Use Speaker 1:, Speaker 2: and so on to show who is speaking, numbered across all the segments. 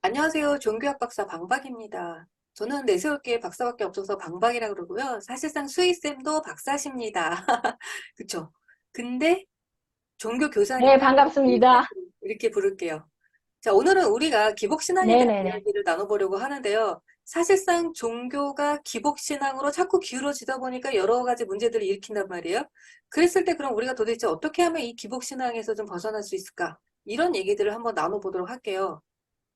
Speaker 1: 안녕하세요. 종교학 박사 방박입니다. 저는 내세울 게 박사밖에 없어서 방박이라 그러고요. 사실상 수희쌤도 박사십니다. 그쵸? 근데 종교
Speaker 2: 네,
Speaker 1: 교사니까
Speaker 2: 반갑습니다.
Speaker 1: 수희쌤 이렇게 부를게요. 자, 오늘은 우리가 기복신앙에 대한
Speaker 2: 네네네.
Speaker 1: 이야기를 나눠보려고 하는데요. 사실상 종교가 기복신앙으로 자꾸 기울어지다 보니까 여러 가지 문제들을 일으킨단 말이에요. 그랬을 때 그럼 우리가 도대체 어떻게 하면 이 기복신앙에서 좀 벗어날 수 있을까? 이런 얘기들을 한번 나눠보도록 할게요.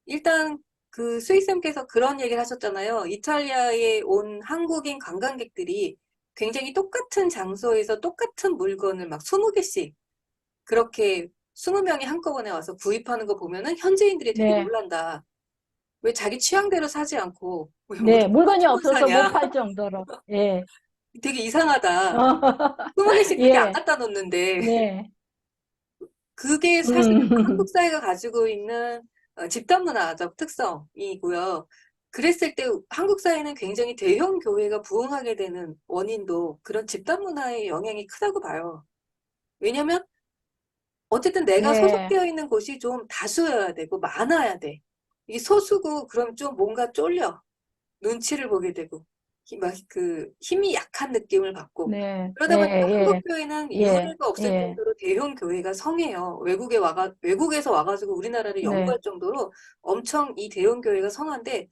Speaker 1: 일단 그 스위스님께서 그런 얘기를 하셨잖아요. 이탈리아에 온 한국인 관광객들이 굉장히 똑같은 장소에서 똑같은 물건을 막 20개씩 그렇게 20명이 한꺼번에 와서 구입하는 거 보면은 현지인들이 되게
Speaker 2: 네.
Speaker 1: 놀란다. 왜 자기 취향대로 사지 않고 왜 모두
Speaker 2: 네, 물건이
Speaker 1: 똑같은 걸
Speaker 2: 없어서 못
Speaker 1: 사냐?
Speaker 2: 팔 정도로. 예.
Speaker 1: 되게 이상하다. 20개씩 그렇게 안
Speaker 2: 예.
Speaker 1: 갖다 놓는데
Speaker 2: 네.
Speaker 1: 그게 사실은 한국
Speaker 2: 음.
Speaker 1: 사회가 가지고 있는 집단 문화적 특성이고요. 그랬을 때 한국 사회는 굉장히 대형 교회가 부흥하게 되는 원인도 그런 집단 문화의 영향이 크다고 봐요. 왜냐면 어쨌든 내가
Speaker 2: 네.
Speaker 1: 소속되어 있는 곳이 좀 다수여야 되고 많아야 돼. 이게 소수고 그럼 좀 뭔가 쫄려. 눈치를 보게 되고 막 그 힘이 약한 느낌을 받고
Speaker 2: 네. 예,
Speaker 1: 그러다 보니까 한국
Speaker 2: 예,
Speaker 1: 교회는
Speaker 2: 예,
Speaker 1: 이유가 없을
Speaker 2: 예.
Speaker 1: 정도로 대형 교회가 성해요. 외국에서 와가지고 우리나라를
Speaker 2: 네.
Speaker 1: 연구할 정도로 엄청 이 대형 교회가 성한데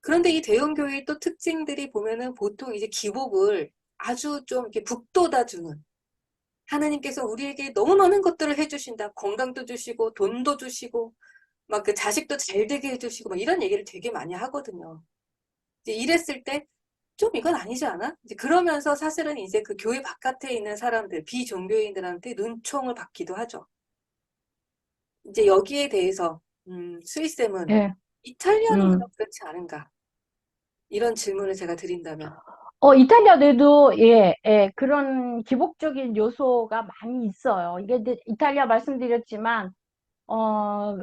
Speaker 1: 그런데 이 대형 교회의 또 특징들이 보면은 보통 이제 기복을 아주 좀 이렇게 북돋아주는 하나님께서 우리에게 너무 많은 것들을 해주신다. 건강도 주시고 돈도 주시고 막 그 자식도 잘 되게 해주시고 막 이런 얘기를 되게 많이 하거든요. 이제 이랬을 때 좀 이건 아니지 않아? 이제 그러면서 사실은 이제 그 교회 바깥에 있는 사람들, 비종교인들한테 눈총을 받기도 하죠. 이제 여기에 대해서, 스위쌤은
Speaker 2: 예.
Speaker 1: 이탈리아는 그럼
Speaker 2: 음.
Speaker 1: 그렇지 않은가? 이런 질문을 제가 드린다면.
Speaker 2: 이탈리아도, 예, 예, 그런 기복적인 요소가 많이 있어요. 이게 이제 이탈리아 말씀드렸지만,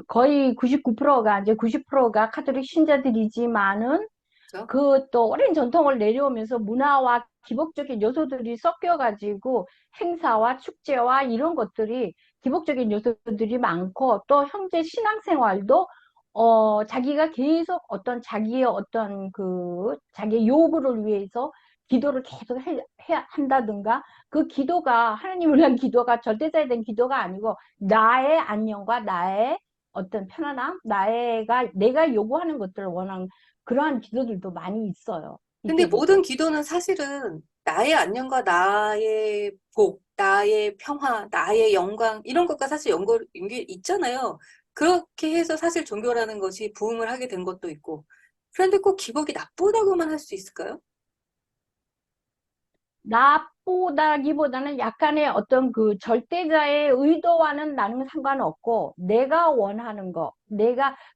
Speaker 2: 거의 99%가, 이제 90%가 카톨릭 신자들이지만은,
Speaker 1: 그죠?
Speaker 2: 그 또 오랜 전통을 내려오면서 문화와 기복적인 요소들이 섞여가지고 행사와 축제와 이런 것들이 기복적인 요소들이 많고 또 현재 신앙생활도 자기가 계속 어떤 자기의 어떤 그 자기의 요구를 위해서 기도를 계속 한다든가 그 기도가 하나님을 위한 기도가 절대자에 대한 기도가 아니고 나의 안녕과 나의 어떤 편안함, 내가 요구하는 것들을 원하는 그러한 기도들도 많이 있어요.
Speaker 1: 근데 모든
Speaker 2: 이태리도.
Speaker 1: 기도는 사실은 나의 안녕과 나의 복, 나의 평화, 나의 영광, 이런 것과 사실 연결 있잖아요. 그렇게 해서 사실 종교라는 것이 부흥을 하게 된 것도 있고. 그런데 꼭 기복이 나쁘다고만 할 수 있을까요?
Speaker 2: 나보다기보다는 약간의 어떤 그 절대자의 의도와는 나는 상관없고, 내가 원하는 거,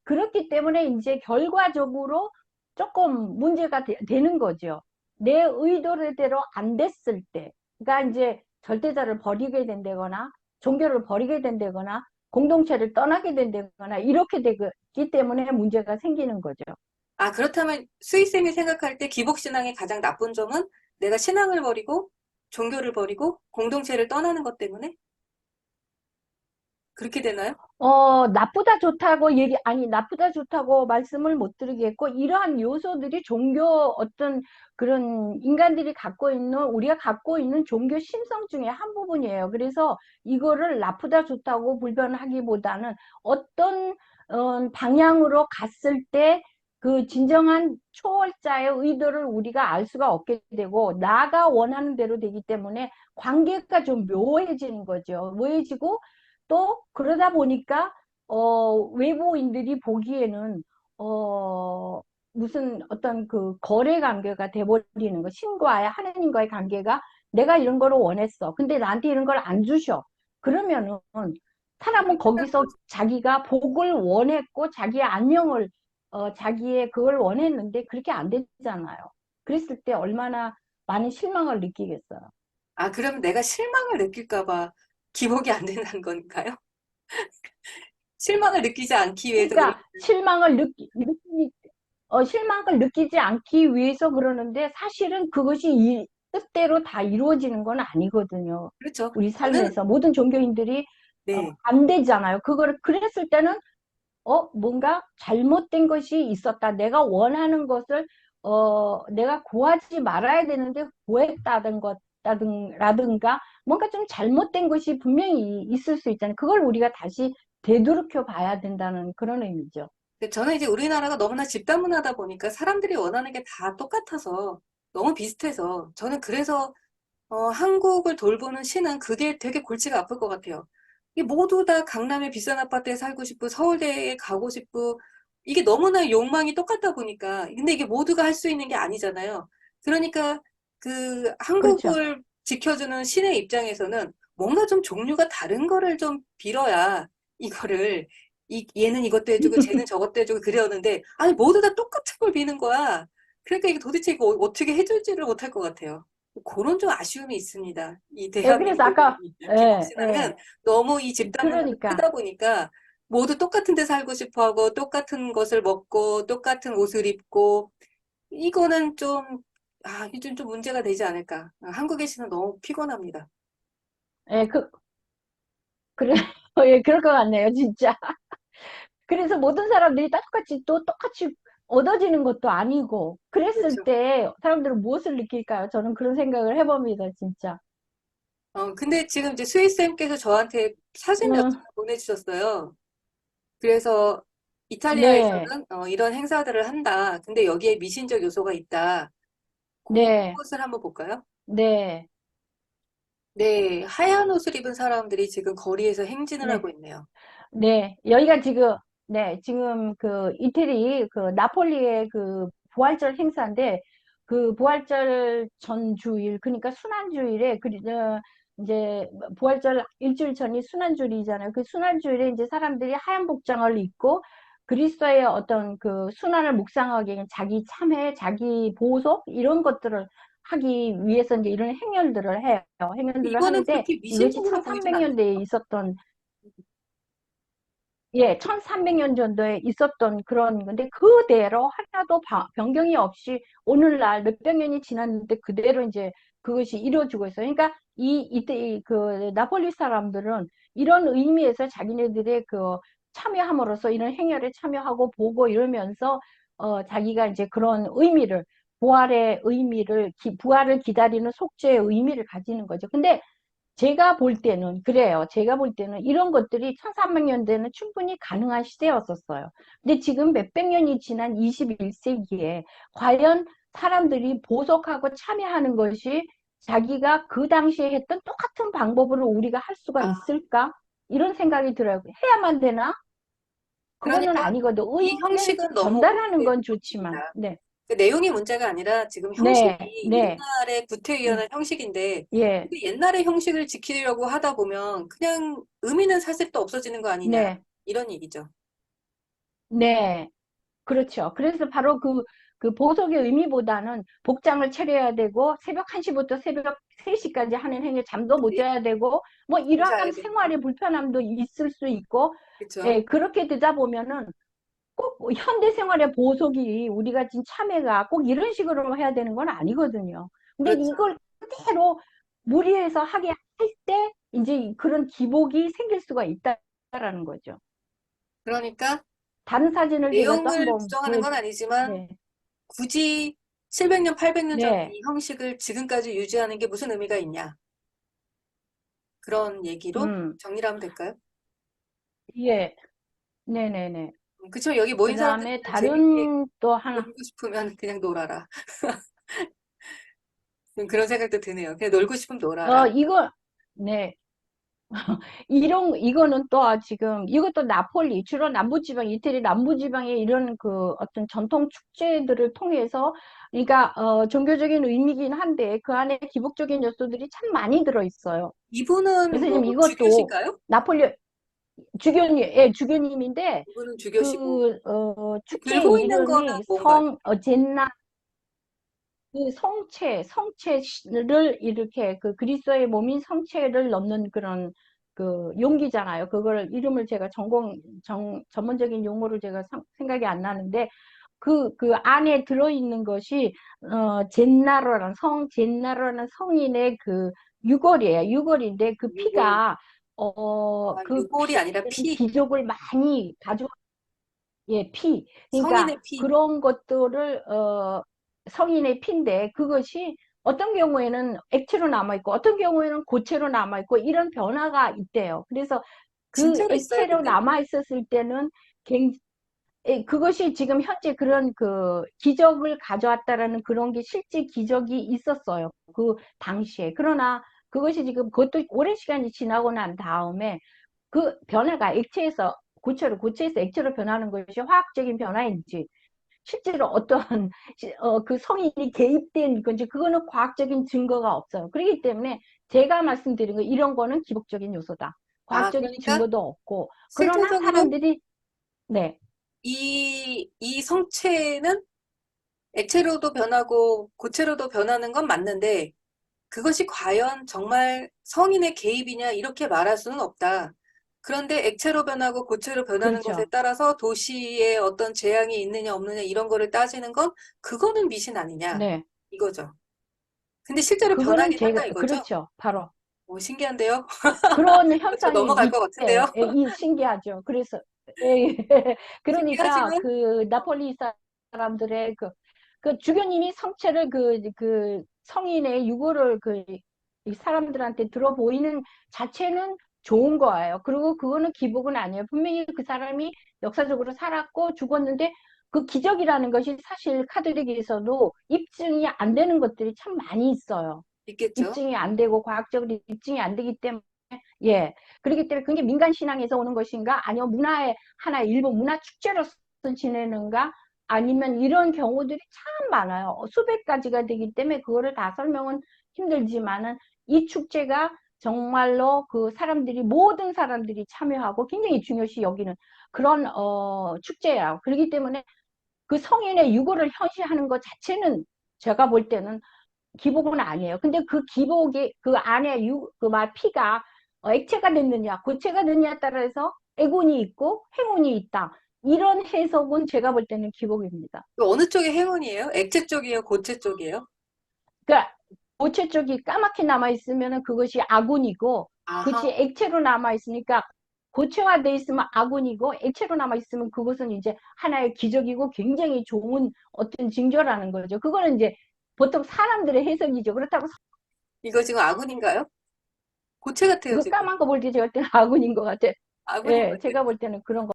Speaker 2: 그렇기 때문에 이제 결과적으로 조금 문제가 되는 거죠. 내 의도대로 안 됐을 때. 그러니까 이제 절대자를 버리게 된다거나, 종교를 버리게 된다거나, 공동체를 떠나게 된다거나, 이렇게 되기 때문에 문제가 생기는 거죠.
Speaker 1: 아, 그렇다면 스위쌤이 생각할 때 기복신앙의 가장 나쁜 점은 내가 신앙을 버리고 종교를 버리고 공동체를 떠나는 것 때문에 그렇게 되나요?
Speaker 2: 나쁘다 좋다고 말씀을 못 드리겠고, 이러한 요소들이 어떤 그런 우리가 갖고 있는 종교 심성 중에 한 부분이에요. 그래서 이거를 나쁘다 좋다고 불변하기보다는 어떤, 방향으로 갔을 때 그 진정한 초월자의 의도를 우리가 알 수가 없게 되고, 나가 원하는 대로 되기 때문에 관계가 좀 묘해지는 거죠. 묘해지고, 또 그러다 보니까 외부인들이 보기에는 어 무슨 어떤 그 거래 관계가 돼버리는 거, 신과의 하나님과의 관계가 내가 이런 거를 원했어. 근데 나한테 이런 걸 안 주셔. 그러면은 사람은
Speaker 1: 끝나는
Speaker 2: 거기서
Speaker 1: 거죠.
Speaker 2: 자기가 복을 원했고 자기의 안녕을 자기의 그걸 원했는데 그렇게 안 되잖아요. 그랬을 때 얼마나 많은 실망을 느끼겠어요.
Speaker 1: 아, 그러면 내가 실망을 느낄까 봐 기복이 안 된다는 건가요? 실망을 느끼지 않기 위해서 그런
Speaker 2: 그러니까 실망을 느끼지 않기 위해서 그러는데 사실은 그것이 뜻대로 다 이루어지는 건 아니거든요.
Speaker 1: 그렇죠.
Speaker 2: 우리
Speaker 1: 저는
Speaker 2: 삶에서 모든 종교인들이
Speaker 1: 네.
Speaker 2: 안 되잖아요. 그랬을 때는 뭔가 잘못된 것이 있었다. 내가 원하는 것을, 내가 구하지 말아야 되는데 구했다든 라든가, 뭔가 좀 잘못된 것이 분명히 있을 수 있잖아요. 그걸 우리가 다시 되돌이켜 봐야 된다는 그런 의미죠.
Speaker 1: 근데 저는 이제 우리나라가 너무나 집단문화다 보니까 사람들이 원하는 게 다 똑같아서 너무 비슷해서 저는 그래서 한국을 돌보는 신은 그게 되게 골치가 아플 것 같아요. 이게 모두 다 강남의 비싼 아파트에 살고 싶고 서울대에 가고 싶고 이게 너무나 욕망이 똑같다 보니까 근데 이게 모두가 할 수 있는 게 아니잖아요. 그러니까 그
Speaker 2: 그렇죠.
Speaker 1: 한국을 지켜주는 신의 입장에서는 뭔가 좀 종류가 다른 거를 좀 빌어야 이거를 얘는 이것도 해주고 쟤는 저것도 해주고 그러는데 아니 모두 다 똑같은 걸 비는 거야. 그러니까 이게 도대체 이거 어떻게 해줄지를 못할 것 같아요. 그런 좀 아쉬움이 있습니다. 이
Speaker 2: 예, 그래서
Speaker 1: 대한민국
Speaker 2: 아까, 예,
Speaker 1: 기독신앙은
Speaker 2: 예,
Speaker 1: 너무 이 집단 문화가
Speaker 2: 그러니까,
Speaker 1: 크다 보니까 모두 똑같은 데 살고 싶어 하고 똑같은 것을 먹고 똑같은 옷을 입고 이거는 좀, 이게 좀 문제가 되지 않을까. 한국의 신은 너무 피곤합니다.
Speaker 2: 예, 그래, 예, 그럴 것 같네요, 진짜. 그래서 모든 사람들이 다 똑같이 얻어지는 것도 아니고, 그랬을
Speaker 1: 그렇죠.
Speaker 2: 때 사람들은 무엇을 느낄까요? 저는 그런 생각을 해봅니다, 진짜.
Speaker 1: 근데 지금 이제 수희쌤께서 저한테 사진 몇
Speaker 2: 음,
Speaker 1: 장을 보내주셨어요. 그래서
Speaker 2: 네,
Speaker 1: 이탈리아에서는 이런 행사들을 한다. 근데 여기에 미신적 요소가 있다.
Speaker 2: 네,
Speaker 1: 그것을 한번 볼까요?
Speaker 2: 네,
Speaker 1: 네, 하얀 옷을 입은 사람들이 지금 거리에서 행진을
Speaker 2: 네.
Speaker 1: 하고 있네요.
Speaker 2: 네, 여기가 지금, 네, 지금 그 이태리 그 나폴리의 그 부활절 행사인데, 그 부활절 전 주일, 그러니까 순환주일에, 이제 부활절 일주일 전이 순환주일이잖아요. 그 순환주일에 이제 사람들이 하얀 복장을 입고 그리스도의 어떤 그 순환을 묵상하기 위해 자기 참회, 자기 보속, 이런 것들을 하기 위해서 이제 이런 행렬들을 해요. 행렬들을
Speaker 1: 이거는
Speaker 2: 하는데
Speaker 1: 그렇게
Speaker 2: 이것이
Speaker 1: 미신적으로 보이진 않네요.
Speaker 2: 1300년대에 있었던 예, 1300년 전도에 있었던 그런 건데 그대로 하나도 변경이 없이 오늘날 몇백 년이 지났는데 그대로 이제 그것이 이루어지고 있어요. 그러니까 그 나폴리 사람들은 이런 의미에서 자기네들의 그 참여함으로써 이런 행렬에 참여하고 보고 이러면서 자기가 이제 그런 의미를 부활의 의미를 부활을 기다리는 속죄의 의미를 가지는 거죠. 근데 제가 볼 때는 그래요. 제가 볼 때는 이런 것들이 1300년대는 충분히 가능한 시대였었어요. 근데 지금 몇백 년이 지난 21세기에 과연 사람들이 보석하고 참여하는 것이 자기가 그 당시에 했던 똑같은 방법으로 우리가 할 수가
Speaker 1: 아,
Speaker 2: 있을까? 이런 생각이 들어요. 해야만 되나? 그거는
Speaker 1: 그러니까
Speaker 2: 아니거든.
Speaker 1: 이
Speaker 2: 의미는
Speaker 1: 형식은 너무
Speaker 2: 전달하는 건 좋지만.
Speaker 1: 형식이다.
Speaker 2: 네,
Speaker 1: 그 내용이 문제가 아니라 지금
Speaker 2: 네,
Speaker 1: 형식이
Speaker 2: 네,
Speaker 1: 옛날에 구태의연한 형식인데
Speaker 2: 예,
Speaker 1: 근데 옛날의 형식을 지키려고 하다 보면 그냥 의미는 사실 또 없어지는 거 아니냐
Speaker 2: 네,
Speaker 1: 이런 얘기죠.
Speaker 2: 네. 그렇죠. 그래서 바로 그 보석의 의미보다는 복장을 차려야 되고, 새벽 1시부터 새벽 3시까지 하는 행위, 잠도 못
Speaker 1: 그치?
Speaker 2: 자야 되고, 뭐
Speaker 1: 부자야
Speaker 2: 이러한
Speaker 1: 되고
Speaker 2: 생활의 불편함도 있을 수 있고,
Speaker 1: 그렇죠.
Speaker 2: 예, 그렇게 되다 보면은 꼭 현대 생활의 보석이 우리가 지금 참여가 꼭 이런 식으로 해야 되는 건 아니거든요. 근데
Speaker 1: 그렇죠.
Speaker 2: 이걸 그대로 무리해서 하게 할 때, 이제 그런 기복이 생길 수가 있다라는 거죠.
Speaker 1: 그러니까
Speaker 2: 다른 사진을 제가 또
Speaker 1: 내용을
Speaker 2: 한번
Speaker 1: 부정하는 건 아니지만
Speaker 2: 네.
Speaker 1: 굳이 700년, 800년 전의
Speaker 2: 네.
Speaker 1: 이 형식을 지금까지 유지하는 게 무슨 의미가 있냐 그런 얘기로
Speaker 2: 음,
Speaker 1: 정리를 하면 될까요?
Speaker 2: 예, 네네네.
Speaker 1: 그치만 여기
Speaker 2: 그
Speaker 1: 모인 사람들이
Speaker 2: 다음에
Speaker 1: 그냥 재밌게
Speaker 2: 다른 또 하나,
Speaker 1: 놀고 싶으면 그냥 놀아라. 그런 생각도 드네요. 그냥 놀고 싶으면 놀아라.
Speaker 2: 이거, 네. 이거는 또 지금, 이것도 나폴리, 주로 남부지방, 이태리 남부지방의 이런 그 어떤 전통 축제들을 통해서, 그러니까, 종교적인 의미긴 한데, 그 안에 기복적인 요소들이 참 많이 들어있어요. 그래서
Speaker 1: 이분은 뭐
Speaker 2: 지금 이것도
Speaker 1: 주교신가요?
Speaker 2: 나폴리, 주교님인데,
Speaker 1: 이분은 주교시고
Speaker 2: 축제의
Speaker 1: 들고 있는 거는
Speaker 2: 이름이
Speaker 1: 뭔가요?
Speaker 2: 젠나, 그 성체를 이렇게 그 그리스도의 몸인 성체를 넣는 그런 그 용기잖아요. 그걸 이름을 제가 전문적인 용어를 제가 생각이 안 나는데 그 안에 들어있는 것이 젠나로라는 성인의 그 유골이에요. 유골인데 그
Speaker 1: 유골,
Speaker 2: 피가 그
Speaker 1: 유골이 아니라
Speaker 2: 피는
Speaker 1: 피.
Speaker 2: 기적을 많이 가져. 예, 피. 그러니까
Speaker 1: 성인의 피.
Speaker 2: 그런 것들을 성인의 피인데 그것이 어떤 경우에는 액체로 남아 있고 어떤 경우에는 고체로 남아 있고 이런 변화가 있대요. 그래서 그
Speaker 1: 진짜로 있어요,
Speaker 2: 액체로
Speaker 1: 근데?
Speaker 2: 남아 있었을 때는 그것이 지금 현재 그런 그 기적을 가져왔다라는 그런 게 실제 기적이 있었어요. 그 당시에. 그러나 그것이 지금 그것도 오랜 시간이 지나고 난 다음에 그 변화가 액체에서 고체로, 고체에서 액체로 변하는 것이 화학적인 변화인지 실제로 어떠한 그 성인이 개입된 건지 그거는 과학적인 증거가 없어요. 그렇기 때문에 제가 말씀드린 거 이런 거는 기복적인 요소다.
Speaker 1: 아,
Speaker 2: 과학적인
Speaker 1: 그러니까
Speaker 2: 증거도 없고 그러나
Speaker 1: 실제적으로
Speaker 2: 사람들이 네,
Speaker 1: 이 성체는 액체로도 변하고 고체로도 변하는 건 맞는데 그것이 과연 정말 성인의 개입이냐 이렇게 말할 수는 없다. 그런데 액체로 변하고 고체로 변하는 것에
Speaker 2: 그렇죠.
Speaker 1: 따라서 도시에 어떤 재앙이 있느냐 없느냐 이런 거를 따지는 건 그거는 미신 아니냐
Speaker 2: 네,
Speaker 1: 이거죠. 근데 실제로
Speaker 2: 그거는
Speaker 1: 변하긴
Speaker 2: 제가
Speaker 1: 한다 이거죠.
Speaker 2: 그렇죠. 바로
Speaker 1: 오, 신기한데요?
Speaker 2: 그런
Speaker 1: 저
Speaker 2: 현상이
Speaker 1: 넘어갈 것 같은데요?
Speaker 2: 있대. 예, 신기하죠. 그래서 예, 예. 그러니까
Speaker 1: 신기하지만
Speaker 2: 그 나폴리 사람들의 그 주교님이 성체를 그 성인의 유고를 이 사람들한테 들어 보이는 자체는 좋은 거예요. 그리고 그거는 기복은 아니에요. 분명히 그 사람이 역사적으로 살았고 죽었는데 그 기적이라는 것이 사실 카톨릭에서도 입증이 안 되는 것들이 참 많이 있어요.
Speaker 1: 있겠죠.
Speaker 2: 입증이 안 되고 과학적으로 입증이 안 되기 때문에 예. 그렇기 때문에 그게 민간 신앙에서 오는 것인가? 아니면 문화의 하나의 일부 문화 축제로서 지내는가? 아니면 이런 경우들이 참 많아요. 수백 가지가 되기 때문에 그거를 다 설명은 힘들지만은 이 축제가 정말로 그 사람들이 모든 사람들이 참여하고 굉장히 중요시 여기는 그런 축제야. 그렇기 때문에 그 성인의 유고를 현시하는 것 자체는 제가 볼 때는 기복은 아니에요. 근데 그 기복이 그 안에 말 피가 액체가 됐느냐, 고체가 됐느냐에 따라서 애군이 있고 행운이 있다. 이런 해석은 제가 볼 때는 기복입니다.
Speaker 1: 그 어느 쪽이 행운이에요? 액체 쪽이에요? 고체 쪽이에요?
Speaker 2: 그러니까 고체 쪽이 까맣게 남아 있으면 그것이 아군이고,
Speaker 1: 아하.
Speaker 2: 그것이 액체로 남아 있으니까 고체화돼 있으면 아군이고, 액체로 남아 있으면 그것은 이제 하나의 기적이고 굉장히 좋은 어떤 징조라는 거죠. 그거는 이제 보통 사람들의 해석이죠. 그렇다고
Speaker 1: 이거 지금 아군인가요? 고체 같아요,
Speaker 2: 그
Speaker 1: 지금.
Speaker 2: 까만 거 볼 때 제가 때는 아군인 것 같아.
Speaker 1: 아군인 것
Speaker 2: 예,
Speaker 1: 같아요.
Speaker 2: 제가 볼 때는 그런 거.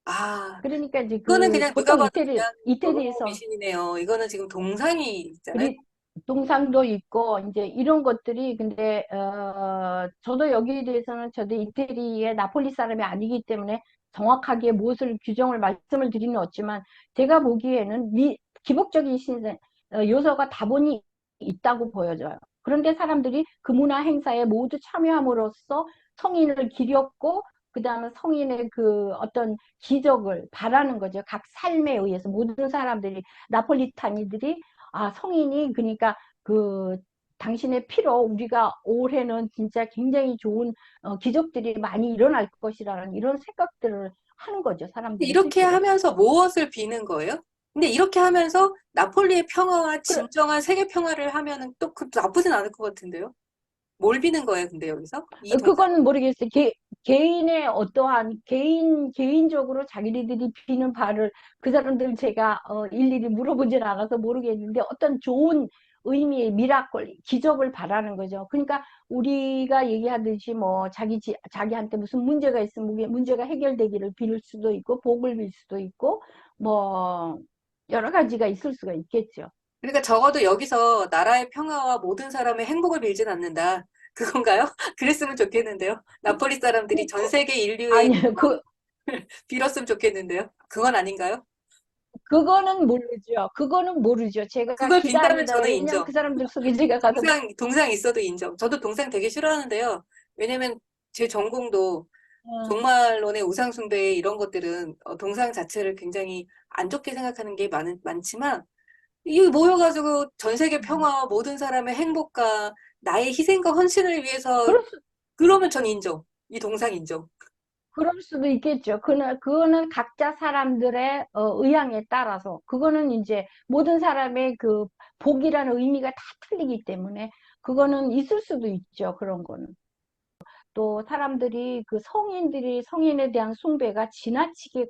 Speaker 1: 아,
Speaker 2: 그러니까 이제
Speaker 1: 이거는
Speaker 2: 그
Speaker 1: 그냥 누가
Speaker 2: 보통
Speaker 1: 봐도 그냥 너무
Speaker 2: 이태리에서
Speaker 1: 미신이네요. 이거는 지금 동상이 있잖아요.
Speaker 2: 그리 동상도 있고 이제 이런 것들이 근데 저도 여기에 대해서는 저도 이태리의 나폴리 사람이 아니기 때문에 정확하게 무엇을 규정을 말씀을 드리는 없지만 제가 보기에는 기복적인 요소가 다분히 있다고 보여져요. 그런데 사람들이 그 문화 행사에 모두 참여함으로써 성인을 기렸고 그다음에 성인의 그 어떤 기적을 바라는 거죠. 각 삶에 의해서 모든 사람들이 나폴리타니들이 아, 성인이 그러니까 그 당신의 피로 우리가 올해는 진짜 굉장히 좋은 기적들이 많이 일어날 것이라는 이런 생각들을 하는 거죠, 사람들이
Speaker 1: 이렇게
Speaker 2: 실제로.
Speaker 1: 하면서 무엇을 비는 거예요? 근데 이렇게 하면서 나폴리의 평화와
Speaker 2: 그래,
Speaker 1: 진정한 세계 평화를 하면은 또 그 나쁘진 않을 것 같은데요? 뭘 비는 거예요, 근데 여기서? 이 동상.
Speaker 2: 그거는 모르겠어요. 개인의 어떠한 개인적으로 자기들이 비는 바를 그 사람들 제가 일일이 물어보진 않아서 모르겠는데 어떤 좋은 의미의 미라클, 기적을 바라는 거죠. 그러니까 우리가 얘기하듯이 뭐 자기한테 무슨 문제가 있으면 문제가 해결되기를 빌 수도 있고 복을 빌 수도 있고 뭐 여러 가지가 있을 수가 있겠죠.
Speaker 1: 그러니까 적어도 여기서 나라의 평화와 모든 사람의 행복을 빌진 않는다. 그건가요? 그랬으면 좋겠는데요. 나폴리 사람들이 전 세계 인류의
Speaker 2: 아니,
Speaker 1: 평화를 빌었으면 좋겠는데요. 그건 아닌가요?
Speaker 2: 그거는 모르죠. 그거는 모르죠. 제가
Speaker 1: 그걸 빈다면
Speaker 2: 기다리다.
Speaker 1: 저는
Speaker 2: 왜냐면
Speaker 1: 인정.
Speaker 2: 그 사람들 속에 제가 가서,
Speaker 1: 동상 있어도 인정. 저도 동상 되게 싫어하는데요. 왜냐면 제 전공도
Speaker 2: 어,
Speaker 1: 종말론의 우상숭배 이런 것들은 동상 자체를 굉장히 안 좋게 생각하는 게 많지만 이 모여가지고 전 세계 평화와 모든 사람의 행복과 나의 희생과 헌신을 위해서
Speaker 2: 그럴 수,
Speaker 1: 그러면 전 인정. 이 동상 인정.
Speaker 2: 그럴 수도 있겠죠. 그거는 각자 사람들의 의향에 따라서. 그거는 이제 모든 사람의 그 복이라는 의미가 다 틀리기 때문에 그거는 있을 수도 있죠. 그런 거는. 또 사람들이 그 성인들이 성인에 대한 숭배가 지나치게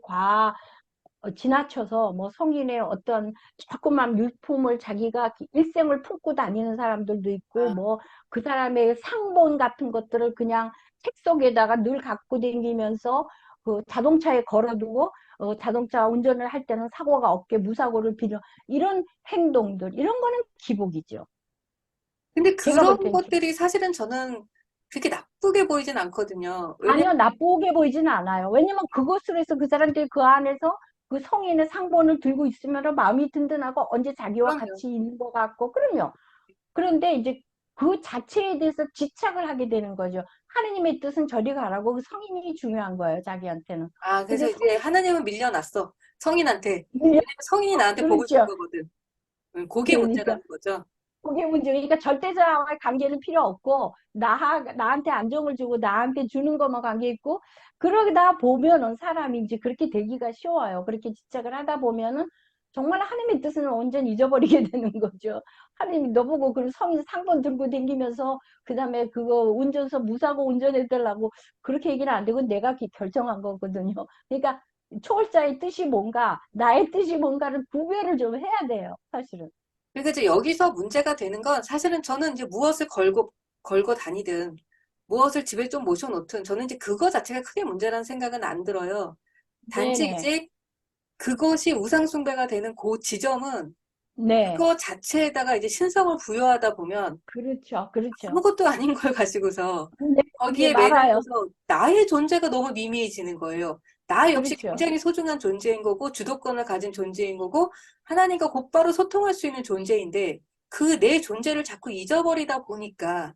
Speaker 2: 지나쳐서 뭐 성인의 어떤 조그만 물품을 자기가 일생을 품고 다니는 사람들도 있고,
Speaker 1: 아,
Speaker 2: 뭐 그 사람의 상본 같은 것들을 그냥 책 속에다가 늘 갖고 다니면서 그 자동차에 걸어두고 자동차 운전을 할 때는 사고가 없게 무사고를 빌어, 이런 행동들, 이런 거는 기복이죠.
Speaker 1: 근데
Speaker 2: 제가 볼
Speaker 1: 그런
Speaker 2: 땐
Speaker 1: 것들이 사실은 저는 그렇게 나쁘게 보이진 않거든요. 왜냐면,
Speaker 2: 아니요, 나쁘게 보이지는 않아요. 왜냐면 그것으로 해서 그 사람들이 그 안에서 그 성인의 상본을 들고 있으면 마음이 든든하고 언제 자기와
Speaker 1: 그럼요.
Speaker 2: 같이 있는 것 같고, 그럼요. 그런데 이제 그 자체에 대해서 집착을 하게 되는 거죠. 하느님의 뜻은 저리 가라고, 그 성인이 중요한 거예요, 자기한테는.
Speaker 1: 아,
Speaker 2: 근데
Speaker 1: 그래서 이제 하나님은 밀려났어. 성인한테.
Speaker 2: 성인이,
Speaker 1: 왜냐면 성인이 나한테 복을 준
Speaker 2: 그렇죠.
Speaker 1: 거거든. 그게
Speaker 2: 그러니까.
Speaker 1: 문제라는 거죠.
Speaker 2: 그게 문제. 그러니까 절대자와의 관계는 필요 없고, 나한테 안정을 주고 나한테 주는 것만 관계 있고, 그러다 보면은 사람이 이제 그렇게 되기가 쉬워요. 그렇게 집착을 하다 보면은 정말 하나님의 뜻은 온전히 잊어버리게 되는 거죠. 하나님이 너보고 그 성인 상번 들고 다니면서 그다음에 그거 운전서 무사고 운전해달라고 그렇게 얘기는 안 되고 내가 결정한 거거든요. 그러니까 초월자의 뜻이 뭔가, 나의 뜻이 뭔가를 구별을 좀 해야 돼요, 사실은.
Speaker 1: 그러니까 이제 여기서 문제가 되는 건 사실은 저는 이제 무엇을 걸고 다니든 무엇을 집에 좀 모셔놓든 저는 이제 그거 자체가 크게 문제라는 생각은 안 들어요. 단지
Speaker 2: 네네.
Speaker 1: 이제 그것이 우상숭배가 되는 그 지점은
Speaker 2: 네.
Speaker 1: 그거 자체에다가 이제 신성을 부여하다 보면
Speaker 2: 그렇죠. 그렇죠.
Speaker 1: 아무것도 아닌 걸 가지고서
Speaker 2: 네, 네,
Speaker 1: 거기에
Speaker 2: 말아요.
Speaker 1: 매달려서 나의 존재가 너무 미미해지는 거예요. 나 역시
Speaker 2: 그렇죠.
Speaker 1: 굉장히 소중한 존재인 거고 주도권을 가진 존재인 거고 하나님과 곧바로 소통할 수 있는 존재인데 그 내 존재를 자꾸 잊어버리다 보니까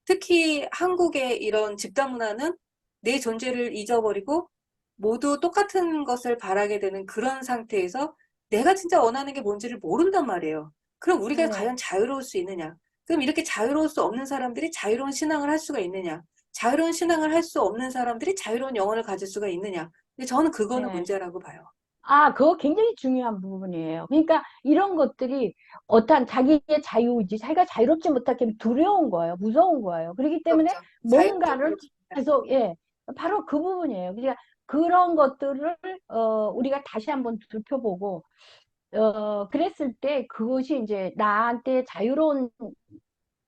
Speaker 1: 특히 한국의 이런 집단 문화는 내 존재를 잊어버리고 모두 똑같은 것을 바라게 되는 그런 상태에서 내가 진짜 원하는 게 뭔지를 모른단 말이에요. 그럼 우리가
Speaker 2: 네.
Speaker 1: 과연 자유로울 수 있느냐? 그럼 이렇게 자유로울 수 없는 사람들이 자유로운 신앙을 할 수가 있느냐? 자유로운 신앙을 할 수 없는 사람들이 자유로운 영혼을 가질 수가 있느냐? 근데 저는 그거는
Speaker 2: 네.
Speaker 1: 문제라고 봐요.
Speaker 2: 아, 그거 굉장히 중요한 부분이에요. 그러니까 이런 것들이 어떠한 자기의 자유이지, 자기가 자유롭지 못하게 두려운 거예요. 무서운 거예요. 그렇기 때문에
Speaker 1: 부럽죠.
Speaker 2: 뭔가를
Speaker 1: 자유롭게 부럽습니다.
Speaker 2: 계속, 예, 바로 그 부분이에요. 그러니까 그런 것들을, 우리가 다시 한번 살펴보고, 그랬을 때 그것이 이제 나한테 자유로운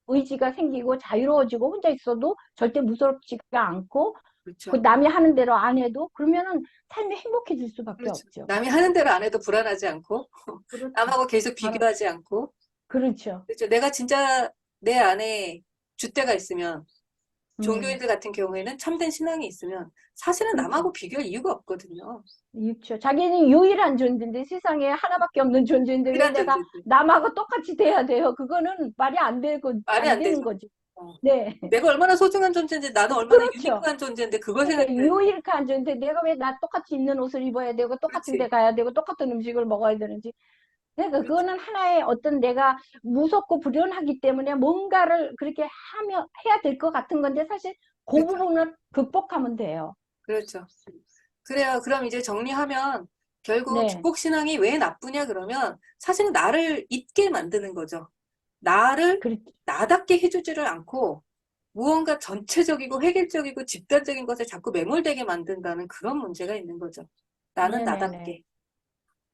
Speaker 2: 의지가 생기고 자유로워지고 혼자 있어도 절대 무섭지가 않고 그
Speaker 1: 그렇죠.
Speaker 2: 남이 하는 대로 안 해도 그러면은 삶이 행복해질 수밖에
Speaker 1: 그렇죠.
Speaker 2: 없죠.
Speaker 1: 남이 하는 대로 안 해도 불안하지 않고
Speaker 2: 그렇죠.
Speaker 1: 남하고 계속
Speaker 2: 바로
Speaker 1: 비교하지 않고
Speaker 2: 그렇죠.
Speaker 1: 그렇죠. 내가 진짜 내 안에 줏대가 있으면
Speaker 2: 음,
Speaker 1: 종교인들 같은 경우에는 참된 신앙이 있으면 사실은
Speaker 2: 그렇죠.
Speaker 1: 남하고 비교할 이유가 없거든요.
Speaker 2: 그렇죠. 자기는 유일한 존재인데 세상에 하나밖에 없는 존재인데 왜
Speaker 1: 유일한
Speaker 2: 내가
Speaker 1: 존재지.
Speaker 2: 남하고 똑같이 돼야 돼요? 그거는 말이 안 되고
Speaker 1: 말이
Speaker 2: 안
Speaker 1: 안
Speaker 2: 되는
Speaker 1: 되죠.
Speaker 2: 거지.
Speaker 1: 어.
Speaker 2: 네.
Speaker 1: 내가 얼마나 소중한 존재인지 나는 얼마나
Speaker 2: 그렇죠.
Speaker 1: 유니크한 존재인데 그걸
Speaker 2: 그러니까
Speaker 1: 생각해야지.
Speaker 2: 유일한 존재 내가 왜 나 똑같이 입는 옷을 입어야 되고 똑같은 데
Speaker 1: 그렇지.
Speaker 2: 가야 되고 똑같은 음식을 먹어야 되는지. 그러니까
Speaker 1: 그렇죠.
Speaker 2: 그거는 하나의 어떤 내가 무섭고 불연하기 때문에 뭔가를 그렇게 해야 될 것 같은 건데 사실 그
Speaker 1: 그렇죠.
Speaker 2: 부분을 극복하면 돼요.
Speaker 1: 그렇죠. 그래요. 그럼 이제 정리하면 결국
Speaker 2: 네.
Speaker 1: 기복신앙이 왜 나쁘냐 그러면 사실은 나를 잊게 만드는 거죠. 나를
Speaker 2: 그,
Speaker 1: 나답게 해주지를 않고 무언가 전체적이고 획일적이고 집단적인 것에 자꾸 매몰되게 만든다는 그런 문제가 있는 거죠. 나는
Speaker 2: 네네네.
Speaker 1: 나답게.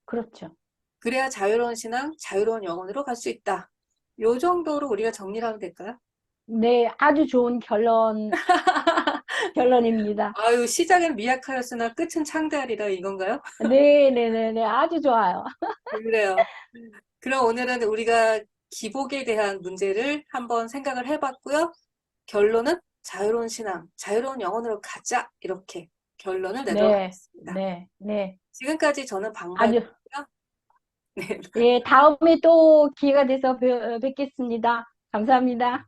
Speaker 2: 그렇죠.
Speaker 1: 그래야 자유로운 신앙, 자유로운 영혼으로 갈 수 있다. 요 정도로 우리가 정리를 하면 될까요?
Speaker 2: 네. 아주 좋은 결론입니다.
Speaker 1: 아유, 시작은 미약하였으나 끝은 창대하리라 이건가요?
Speaker 2: 네네네네. 아주 좋아요.
Speaker 1: 그래요. 그럼 오늘은 우리가 기복에 대한 문제를 한번 생각을 해봤고요. 결론은 자유로운 신앙, 자유로운 영혼으로 가자. 이렇게 결론을 내도록
Speaker 2: 네.
Speaker 1: 하겠습니다.
Speaker 2: 네. 네.
Speaker 1: 지금까지 저는
Speaker 2: 아주,
Speaker 1: 방발이고요. 네.
Speaker 2: 예, 다음에 또 기회가 돼서 뵙겠습니다. 감사합니다.